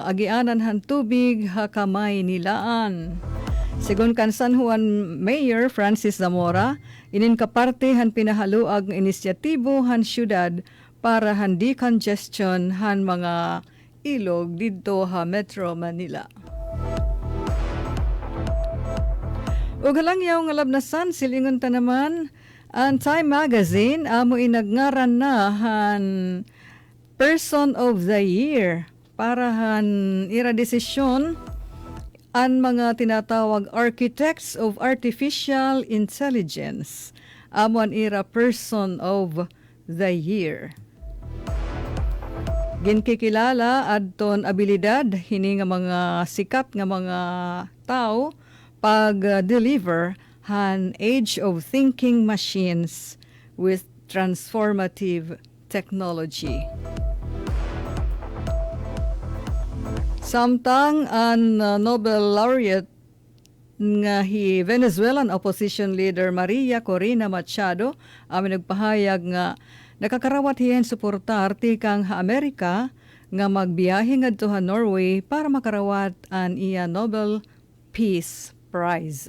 agianan han tubig ha kamay nilaan. Sigon kan San Juan Mayor Francis Zamora, inin kaparte han pinahaluag nga inisyatibo han syudad para han decongestion han mga ilog didto ha Metro Manila. Ug halangyaw nga labnasan silingon ta naman ang Time Magazine amo inagngaran na han Person of the Year para han ira desisyon ang mga tinatawag Architects of Artificial Intelligence amo an ira Person of the Year. Ginkikilala adton abilidad hini nga mga sikat nga mga tao pag-deliver han age of thinking machines with transformative technology. Samtang ang Nobel laureate nga hi Venezuelan opposition leader Maria Corina Machado amin nagpahayag nga nakakarawat hiyan suportar tikang ha Amerika nga magbiyahe ngadto ha Norway para makarawat an iya Nobel Peace Prize.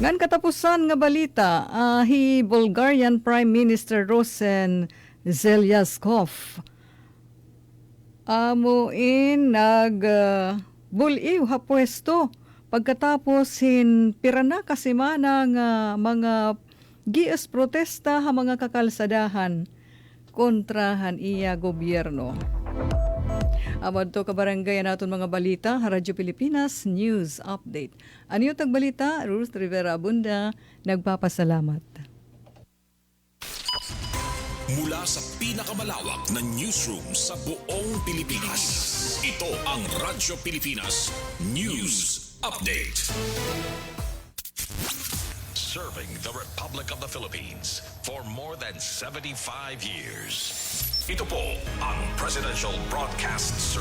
Ngan katapusan nga balita, hi Bulgarian Prime Minister Rosen Zelyaskov amuin buliw ha pwesto pagkatapos hin pirana kasimana nga mga gias protesta ha mga kakalsadahan kontra han iya gobyerno. Amad to kabarangay naton mga balita, Radyo Pilipinas News Update. Ano yung tagbalita? Ruth Rivera Abunda, nagpapasalamat. Mula sa pinakamalawak na newsroom sa buong Pilipinas, ito ang Radyo Pilipinas News Update. Serving the Republic of the Philippines for more than 75 years. Ito po ang Presidential Broadcast Service.